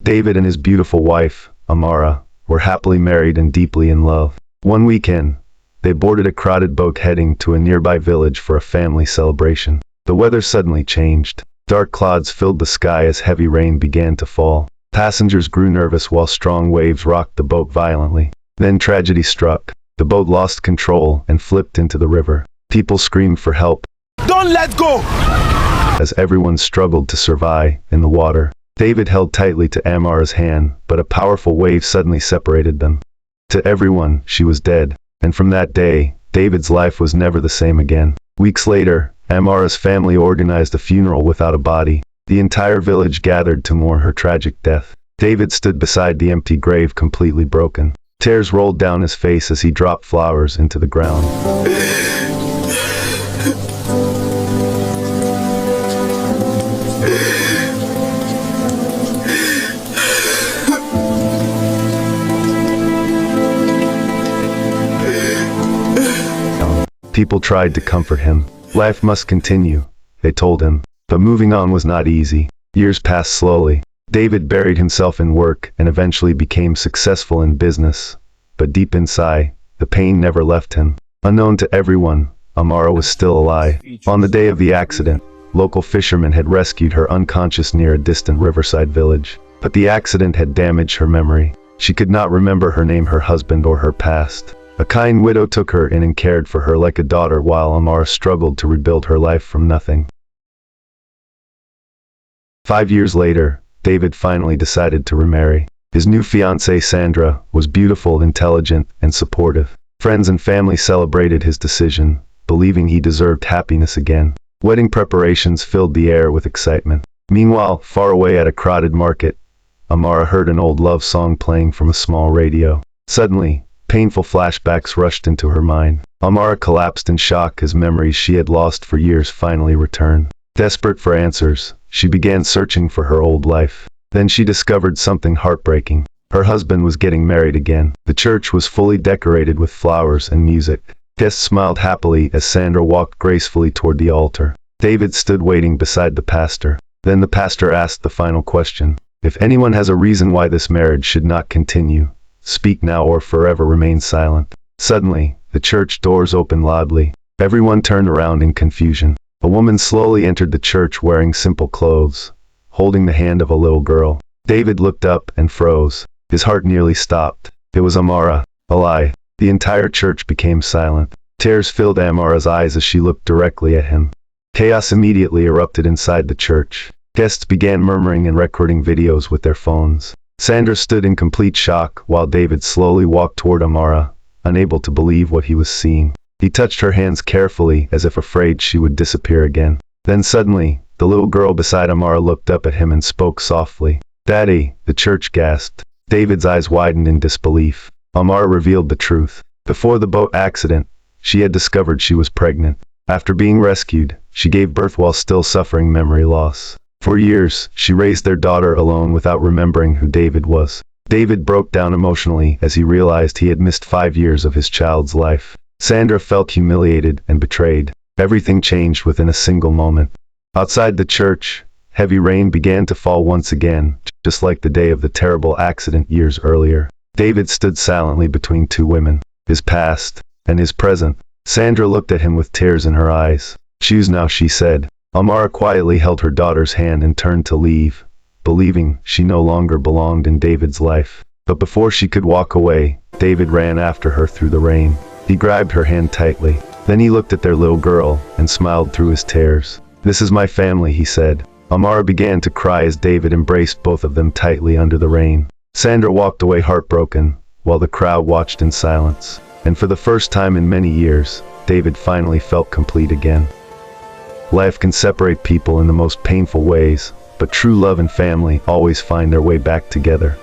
David and his beautiful wife, Amara, were happily married and deeply in love. One weekend, they boarded a crowded boat heading to a nearby village for a family celebration. The weather suddenly changed. Dark clouds filled the sky as heavy rain began to fall. Passengers grew nervous while strong waves rocked the boat violently. Then tragedy struck. The boat lost control and flipped into the river. People screamed for help. Don't let go! As everyone struggled to survive in the water. David held tightly to Amara's hand, but a powerful wave suddenly separated them. To everyone, she was dead. And from that day, David's life was never the same again. Weeks later, Amara's family organized a funeral without a body. The entire village gathered to mourn her tragic death. David stood beside the empty grave, completely broken. Tears rolled down his face as he dropped flowers into the ground. People tried to comfort him. Life must continue, they told him. But moving on was not easy. Years passed slowly. David buried himself in work and eventually became successful in business. But deep inside, the pain never left him. Unknown to everyone, Amara was still alive. On the day of the accident, local fishermen had rescued her unconscious near a distant riverside village. But the accident had damaged her memory. She could not remember her name, her husband, or her past. A kind widow took her in and cared for her like a daughter while Amara struggled to rebuild her life from nothing. 5 years later, David finally decided to remarry. His new fiancée Sandra was beautiful, intelligent, and supportive. Friends and family celebrated his decision, believing he deserved happiness again. Wedding preparations filled the air with excitement. Meanwhile, far away at a crowded market, Amara heard an old love song playing from a small radio. Suddenly, painful flashbacks rushed into her mind. Amara collapsed in shock as memories she had lost for years finally returned. Desperate for answers, she began searching for her old life. Then she discovered something heartbreaking. Her husband was getting married again. The church was fully decorated with flowers and music. Guests smiled happily as Sandra walked gracefully toward the altar. David stood waiting beside the pastor. Then the pastor asked the final question. If anyone has a reason why this marriage should not continue, speak now or forever remain silent. Suddenly, the church doors opened loudly. Everyone turned around in confusion. A woman slowly entered the church wearing simple clothes, holding the hand of a little girl. David looked up and froze. His heart nearly stopped. It was Amara, alive. The entire church became silent. Tears filled Amara's eyes as she looked directly at him. Chaos immediately erupted inside the church. Guests began murmuring and recording videos with their phones. Sandra stood in complete shock while David slowly walked toward Amara, unable to believe what he was seeing. He touched her hands carefully as if afraid she would disappear again. Then suddenly, the little girl beside Amara looked up at him and spoke softly. "Daddy," the church gasped. David's eyes widened in disbelief. Amara revealed the truth. Before the boat accident, she had discovered she was pregnant. After being rescued, she gave birth while still suffering memory loss. For years, she raised their daughter alone without remembering who David was. David broke down emotionally as he realized he had missed 5 years of his child's life. Sandra felt humiliated and betrayed. Everything changed within a single moment. Outside the church, heavy rain began to fall once again, just like the day of the terrible accident years earlier. David stood silently between two women, his past and his present. Sandra looked at him with tears in her eyes. "Choose now," she said. Amara quietly held her daughter's hand and turned to leave, believing she no longer belonged in David's life. But before she could walk away, David ran after her through the rain. He grabbed her hand tightly. Then he looked at their little girl and smiled through his tears. "This is my family," he said. Amara began to cry as David embraced both of them tightly under the rain. Sandra walked away heartbroken, while the crowd watched in silence. And for the first time in many years, David finally felt complete again. Life can separate people in the most painful ways, but true love and family always find their way back together.